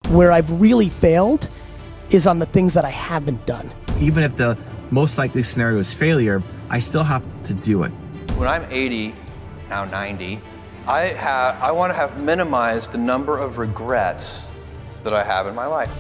Where I've really failed is on the things that I haven't done. Even if the most likely scenario is failure, I still have to do it. When I'm 80, now 90, I want to have minimized the number of regrets that I have in my life.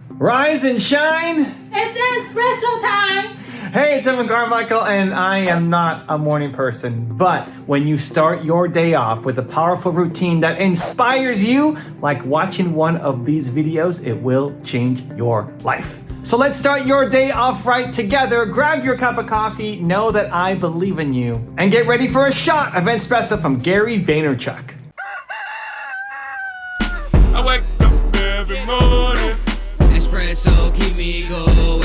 Rise and shine! It's espresso time! Hey, it's Evan Carmichael, and I am not a morning person, but when you start your day off with a powerful routine that inspires you, like watching one of these videos, it will change your life. So let's start your day off right together. Grab your cup of coffee, know that I believe in you, and get ready for a shot of espresso from Gary Vaynerchuk. I wake up every morning. Espresso keep me going.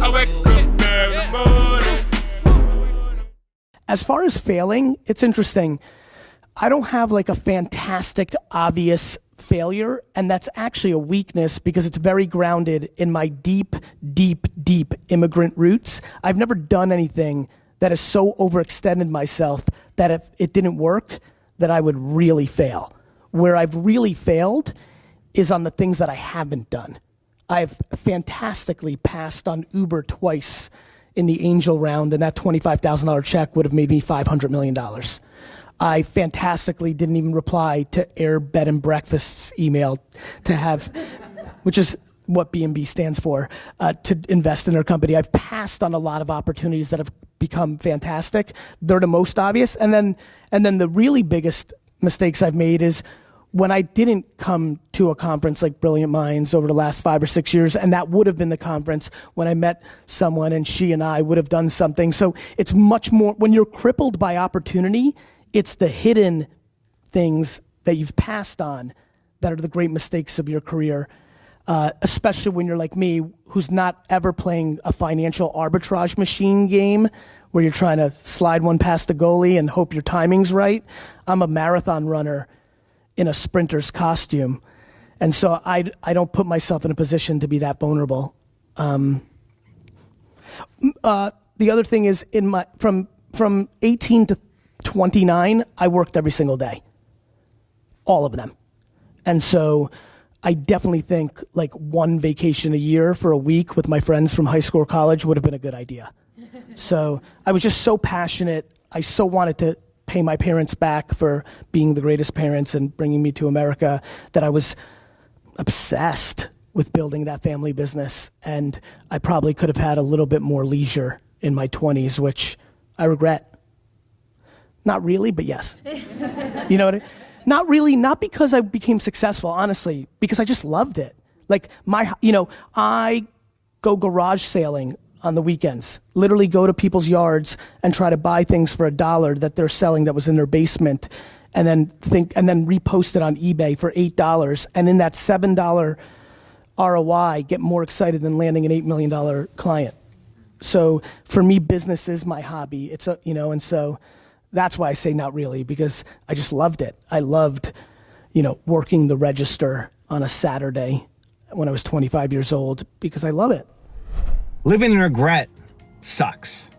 I wake up every morning. As far as failing, it's interesting. I don't have like a fantastic, obvious failure, and that's actually a weakness because it's very grounded in my deep, deep, deep immigrant roots. I've never done anything that has so overextended myself that if it didn't work, that I would really fail. Where I've really failed is on the things that I haven't done. I've fantastically passed on Uber twice in the angel round, and that $25,000 check would have made me $500 million. I fantastically didn't even reply to Air Bed and Breakfast's email to have, which is what B&B stands for, to invest in their company. I've passed on a lot of opportunities that have become fantastic. They're the most obvious. And then the really biggest mistakes I've made is when I didn't come to a conference like Brilliant Minds over the last 5 or 6 years, and that would have been the conference when I met someone and she and I would have done something. So it's much more, when you're crippled by opportunity, it's the hidden things that you've passed on that are the great mistakes of your career, especially when you're like me, who's not ever playing a financial arbitrage machine game where you're trying to slide one past the goalie and hope your timing's right. I'm a marathon runner in a sprinter's costume. And so I don't put myself in a position to be that vulnerable. The other thing is from 18 to 29, I worked every single day, all of them. And so I definitely think like one vacation a year for a week with my friends from high school or college would have been a good idea. So I was just so passionate. I so wanted to pay my parents back for being the greatest parents and bringing me to America that I was obsessed with building that family business. And I probably could have had a little bit more leisure in my 20s, which I regret. Not really, but yes. You know what I mean? Not really, not because I became successful, honestly, because I just loved it. Like I go garage sailing on the weekends, literally go to people's yards and try to buy things for $1 that they're selling that was in their basement, and then repost it on eBay for $8. And in that $7 ROI, get more excited than landing an $8 million client. So for me, business is my hobby. It's and so that's why I say not really, because I just loved it. I loved, working the register on a Saturday when I was 25 years old because I love it. Living in regret sucks.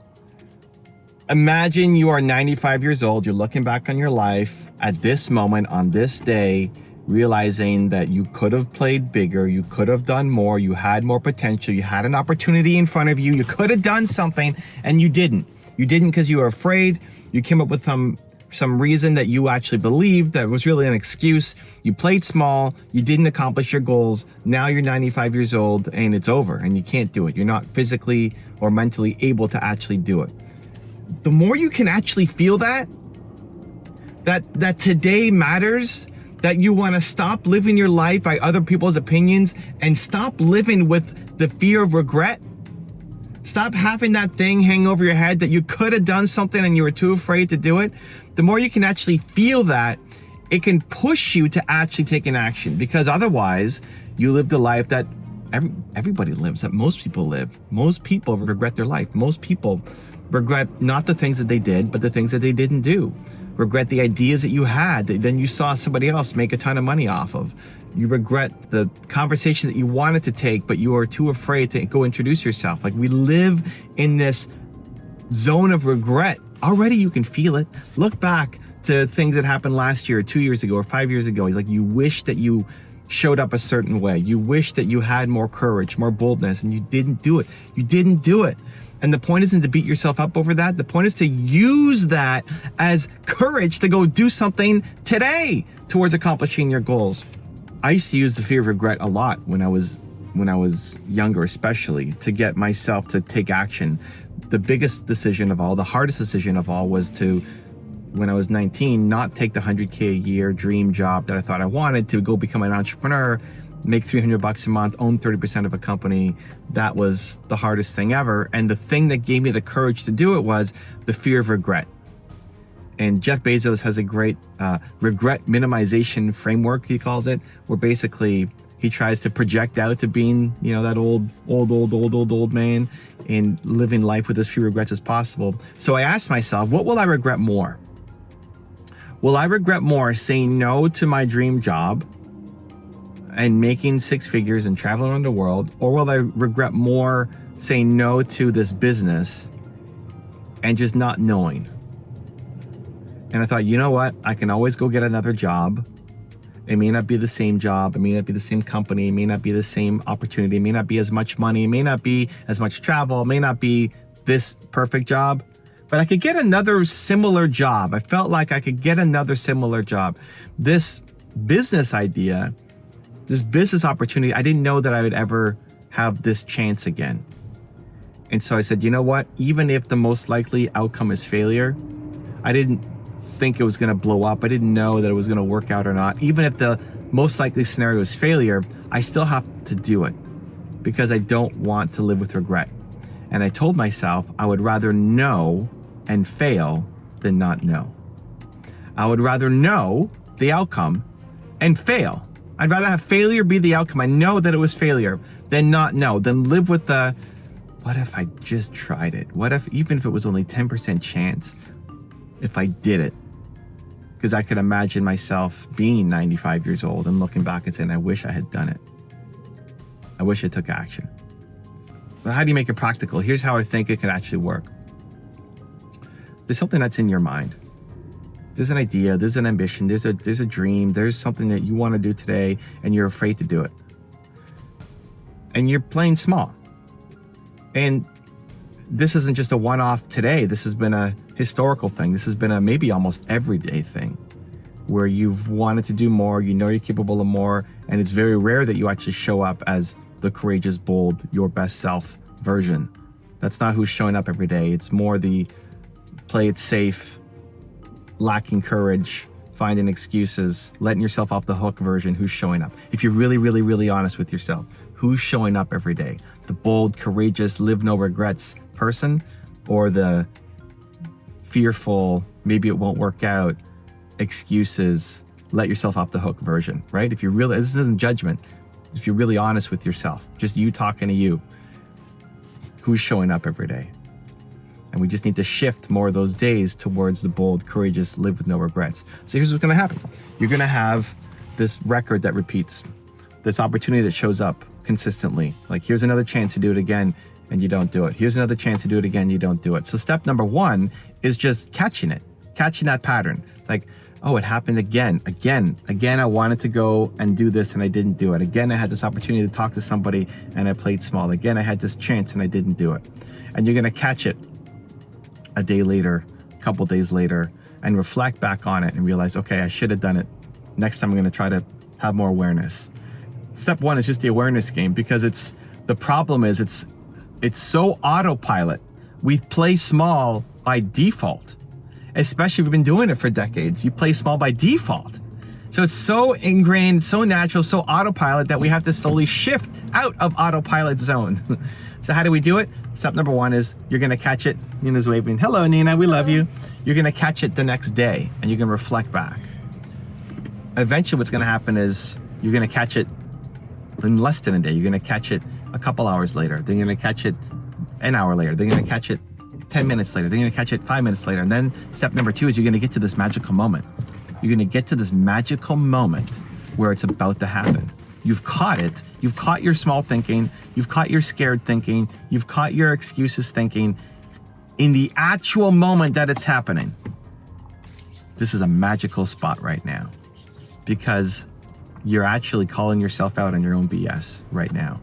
Imagine you are 95 years old, you're looking back on your life at this moment, on this day, realizing that you could have played bigger, you could have done more, you had more potential, you had an opportunity in front of you, you could have done something, and you didn't. You didn't because you were afraid, you came up with some reason that you actually believed that was really an excuse. You played small, you didn't accomplish your goals. Now you're 95 years old and it's over and you can't do it. You're not physically or mentally able to actually do it. The more you can actually feel that today matters, that you want to stop living your life by other people's opinions and stop living with the fear of regret. Stop having that thing hang over your head that you could have done something and you were too afraid to do it. The more you can actually feel that, it can push you to actually take an action, because otherwise you live the life that everybody lives, that most people live. Most people regret their life. Most people regret not the things that they did, but the things that they didn't do. Regret the ideas that you had that then you saw somebody else make a ton of money off of. You regret the conversation that you wanted to take, but you are too afraid to go introduce yourself. Like, we live in this zone of regret. Already you can feel it. Look back to things that happened last year, 2 years ago, or 5 years ago. Like, you wish that you showed up a certain way. You wish that you had more courage, more boldness, and you didn't do it. You didn't do it. And the point isn't to beat yourself up over that. The point is to use that as courage to go do something today towards accomplishing your goals. I used to use the fear of regret a lot when I was younger, especially, to get myself to take action. The biggest decision of all, the hardest decision of all, was to, when I was 19, not take the $100K a year dream job that I thought I wanted, to go become an entrepreneur, make $300 a month, own 30% of a company. That was the hardest thing ever. And the thing that gave me the courage to do it was the fear of regret. And Jeff Bezos has a great regret minimization framework, he calls it, where basically he tries to project out to being, that old man and living life with as few regrets as possible. So I asked myself, what will I regret more? Will I regret more saying no to my dream job and making 6 figures and traveling around the world? Or will I regret more saying no to this business and just not knowing? And I thought, you know what? I can always go get another job. It may not be the same job. It may not be the same company. It may not be the same opportunity. It may not be as much money. It may not be as much travel. It may not be this perfect job. But I could get another similar job. I felt like I could get another similar job. This business idea, this business opportunity, I didn't know that I would ever have this chance again. And so I said, you know what? Even if the most likely outcome is failure, I didn't think it was going to blow up. I didn't know that it was going to work out or not. Even if the most likely scenario is failure, I still have to do it because I don't want to live with regret. And I told myself I would rather know and fail than not know. I would rather know the outcome and fail. I'd rather have failure be the outcome. I know that it was failure than not know, than live with the, what if I just tried it? What if, even if it was only 10% chance, if I did it? Because I could imagine myself being 95 years old and looking back and saying, I wish I had done it. I wish I took action. But how do you make it practical? Here's how I think it could actually work. There's something that's in your mind. There's an idea, there's an ambition, there's a dream, there's something that you want to do today and you're afraid to do it. And you're playing small. And this isn't just a one-off today. This has been a historical thing. This has been a maybe almost everyday thing where you've wanted to do more, you know you're capable of more, and it's very rare that you actually show up as the courageous, bold, your best self version. That's not who's showing up every day. It's more the play it safe, lacking courage, finding excuses, letting yourself off the hook version who's showing up. If you're really, really, really honest with yourself, who's showing up every day? The bold, courageous, live no regrets person, or the fearful, maybe it won't work out, excuses, let yourself off the hook version, right? If you're really, this isn't judgment. If you're really honest with yourself, just you talking to you, who's showing up every day? And we just need to shift more of those days towards the bold, courageous, live with no regrets. So here's what's going to happen. You're going to have this record that repeats, this opportunity that shows up consistently. Like, here's another chance to do it again, and you don't do it. Here's another chance to do it again, you don't do it. So step number 1 is just catching it, catching that pattern. It's like, oh, it happened again. I wanted to go and do this and I didn't do it. Again, I had this opportunity to talk to somebody and I played small. Again, I had this chance and I didn't do it. And you're going to catch it a day later, a couple days later, and reflect back on it and realize, okay, I should have done it. Next time I'm going to try to have more awareness. Step 1 is just the awareness game, because the problem is it's so autopilot. We play small by default, especially if we've been doing it for decades. You play small by default. So it's so ingrained, so natural, so autopilot that we have to slowly shift out of autopilot zone. So how do we do it? Step number 1 is you're going to catch it. Nina's waving. Hello, Nina. We love you. You're going to catch it the next day and you're going to reflect back. Eventually what's going to happen is you're going to catch it in less than a day. You're going to catch it a couple hours later. Then you're going to catch it an hour later. They're going to catch it 10 minutes later. They're going to catch it 5 minutes later. And then step number 2 is you're going to get to this magical moment. You're going to get to this magical moment where it's about to happen. You've caught it. You've caught your small thinking. You've caught your scared thinking. You've caught your excuses thinking in the actual moment that it's happening. this is a magical spot right now, because you're actually calling yourself out on your own BS right now.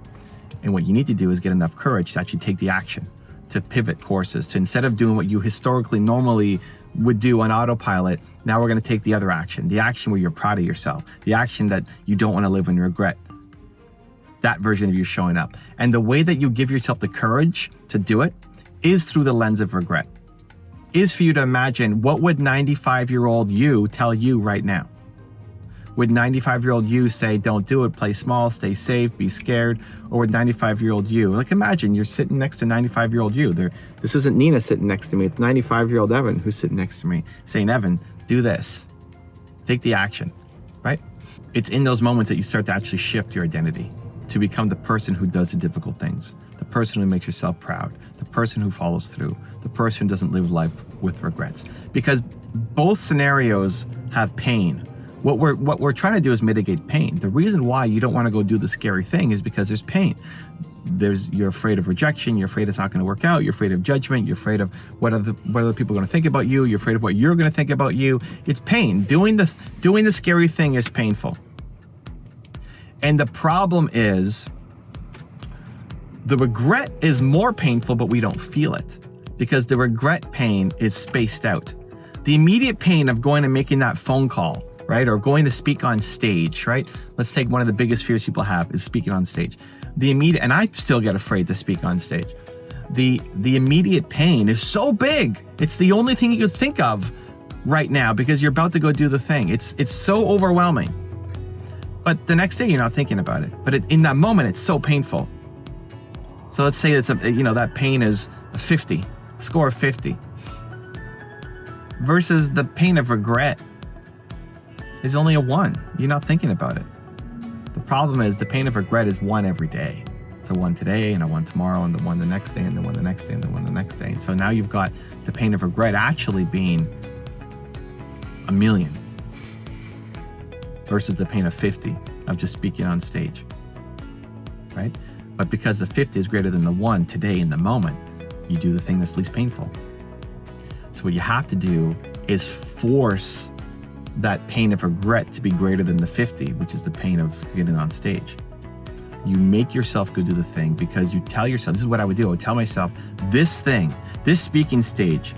And what you need to do is get enough courage to actually take the action, to pivot courses, to instead of doing what you historically normally would do on autopilot, now we're going to take the other action, the action where you're proud of yourself, the action that you don't want to live in regret. That version of you showing up. And the way that you give yourself the courage to do it is through the lens of regret, is for you to imagine, what would 95-year-old you tell you right now? Would 95-year-old you say, don't do it, play small, stay safe, be scared? Or would 95-year-old you, like imagine you're sitting next to 95-year-old you. This isn't Nina sitting next to me, it's 95-year-old Evan who's sitting next to me saying, Evan, do this, take the action, right? It's in those moments that you start to actually shift your identity to become the person who does the difficult things, the person who makes yourself proud, the person who follows through, the person who doesn't live life with regrets. Because both scenarios have pain. What we're trying to do is mitigate pain. The reason why you don't want to go do the scary thing is because there's pain. You're afraid of rejection, you're afraid it's not going to work out, you're afraid of judgment, you're afraid of what other people are going to think about you, you're afraid of what you're going to think about you. It's pain. Doing the scary thing is painful. And the problem is, the regret is more painful, but we don't feel it, because the regret pain is spaced out. The immediate pain of going and making that phone call, right? Or going to speak on stage, right? Let's take one of the biggest fears people have is speaking on stage. And I still get afraid to speak on stage. The immediate pain is so big. It's the only thing you could think of right now because you're about to go do the thing. It's so overwhelming. But the next day you're not thinking about it. But in that moment, it's so painful. So let's say that pain is a 50, score of 50. Versus the pain of regret is only a 1. You're not thinking about it. The problem is the pain of regret is 1 every day. It's a 1 today and a 1 tomorrow and the 1 the next day and the 1 the next day and the 1 the next day. And so now you've got the pain of regret actually being 1,000,000 versus the pain of 50 of just speaking on stage, right? But because the 50 is greater than the 1 today in the moment, you do the thing that's least painful. So what you have to do is force that pain of regret to be greater than the 50, which is the pain of getting on stage. You make yourself go do the thing because you tell yourself, this is what I would do. I would tell myself, this thing, this speaking stage,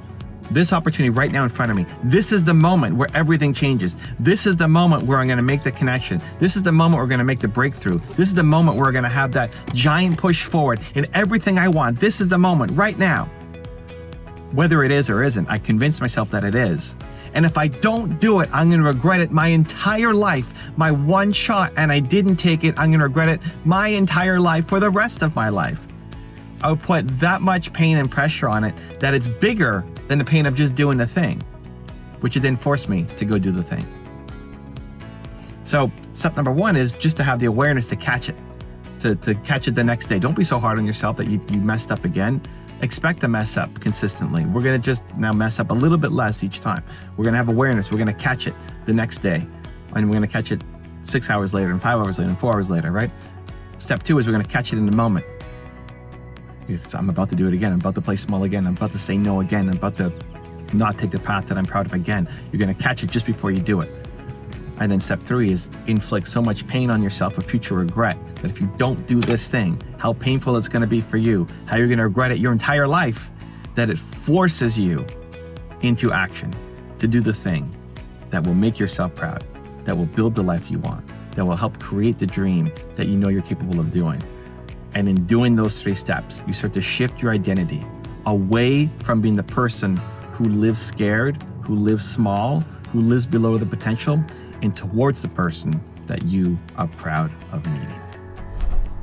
this opportunity right now in front of me, this is the moment where everything changes. This is the moment where I'm going to make the connection. This is the moment we're going to make the breakthrough. This is the moment where we're going to have that giant push forward in everything I want. This is the moment right now. Whether it is or isn't, I convince myself that it is. And if I don't do it, I'm going to regret it my entire life. My one shot and I didn't take it, I'm going to regret it my entire life for the rest of my life. I would put that much pain and pressure on it that it's bigger than the pain of just doing the thing, which would then force me to go do the thing. So step number 1 is just to have the awareness to catch it, to catch it the next day. Don't be so hard on yourself that you messed up again. Expect to mess up consistently. We're going to just now mess up a little bit less each time. We're going to have awareness. We're going to catch it the next day. And we're going to catch it 6 hours later and 5 hours later and 4 hours later, right? Step 2 is we're going to catch it in the moment. I'm about to do it again. I'm about to play small again. I'm about to say no again. I'm about to not take the path that I'm proud of again. You're going to catch it just before you do it. And then step 3 is inflict so much pain on yourself of future regret that if you don't do this thing, how painful it's going to be for you, how you're going to regret it your entire life, that it forces you into action to do the thing that will make yourself proud, that will build the life you want, that will help create the dream that you know you're capable of doing. And in doing those 3 steps, you start to shift your identity away from being the person who lives scared, who lives small, who lives below the potential, and towards the person that you are proud of meeting.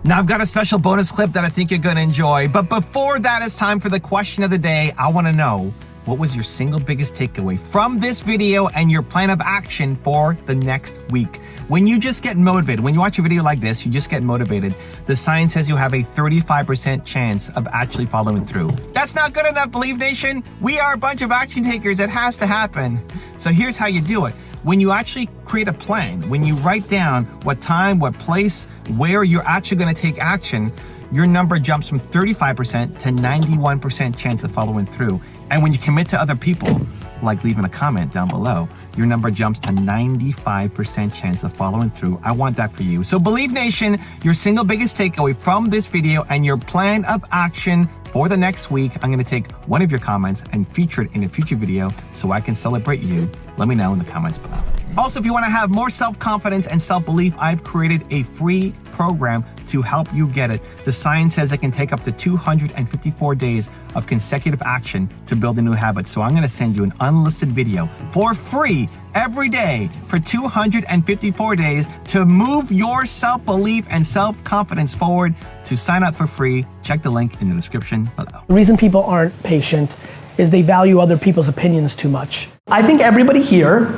Now I've got a special bonus clip that I think you're going to enjoy. But before that, it's time for the question of the day. I want to know, what was your single biggest takeaway from this video and your plan of action for the next week? When you just get motivated, when you watch a video like this, you just get motivated, the science says you have a 35% chance of actually following through. That's not good enough, Believe Nation. We are a bunch of action takers. It has to happen. So here's how you do it. When you actually create a plan, when you write down what time, what place, where you're actually going to take action, your number jumps from 35% to 91% chance of following through. And when you commit to other people, like leaving a comment down below, your number jumps to 95% chance of following through. I want that for you. So Believe Nation, your single biggest takeaway from this video and your plan of action for the next week, I'm gonna take one of your comments and feature it in a future video so I can celebrate you. Let me know in the comments below. Also, if you wanna have more self-confidence and self-belief, I've created a free program to help you get it. The science says it can take up to 254 days of consecutive action to build a new habit. So I'm gonna send you an unlisted video for free every day for 254 days to move your self-belief and self-confidence forward. To sign up for free, check the link in the description below. The reason people aren't patient is they value other people's opinions too much. I think everybody here,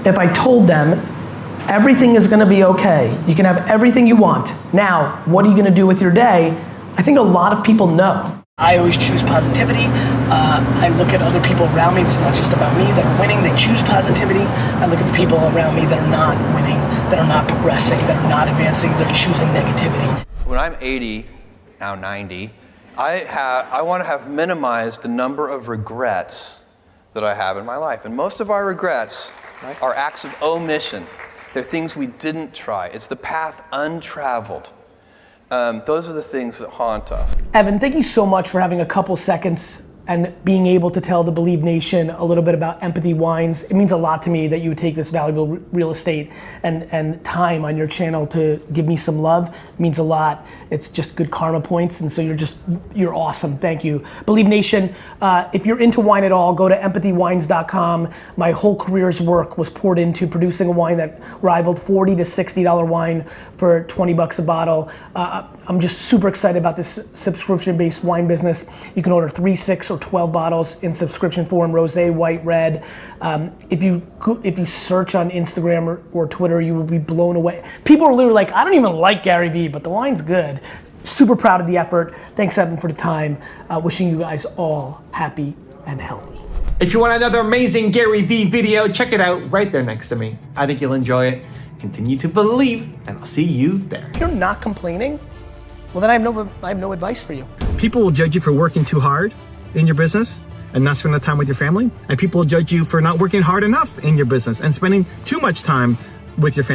if I told them everything is gonna be okay, you can have everything you want, now what are you gonna do with your day? I think a lot of people know. I always choose positivity. I look at other people around me. It's not just about me that are winning. They choose positivity. I look at the people around me that are not winning, that are not progressing, that are not advancing. They're choosing negativity. When I'm 80, now 90, I want to have minimized the number of regrets that I have in my life. And most of our regrets are acts of omission. They're things we didn't try. It's the path untraveled. Those are the things that haunt us. Evan, thank you so much for having a couple seconds and being able to tell the Believe Nation a little bit about Empathy Wines. It means a lot to me that you would take this valuable real estate and time on your channel to give me some love. It means a lot. It's just good karma points, and so you're awesome. Thank you. Believe Nation, if you're into wine at all, go to empathywines.com. My whole career's work was poured into producing a wine that rivaled $40 to $60 wine for 20 bucks a bottle. I'm just super excited about this subscription-based wine business. You can order 3, 6, or 12 bottles in subscription form, rosé, white, red. If you search on Instagram or Twitter, you will be blown away. People are literally like, I don't even like Gary Vee, but the wine's good. Super proud of the effort. Thanks, Evan, for the time. Wishing you guys all happy and healthy. If you want another amazing Gary Vee video, check it out right there next to me. I think you'll enjoy it. Continue to believe, and I'll see you there. If you're not complaining, well then I have no advice for you. People will judge you for working too hard in your business and not spending time with your family. And people will judge you for not working hard enough in your business and spending too much time with your family.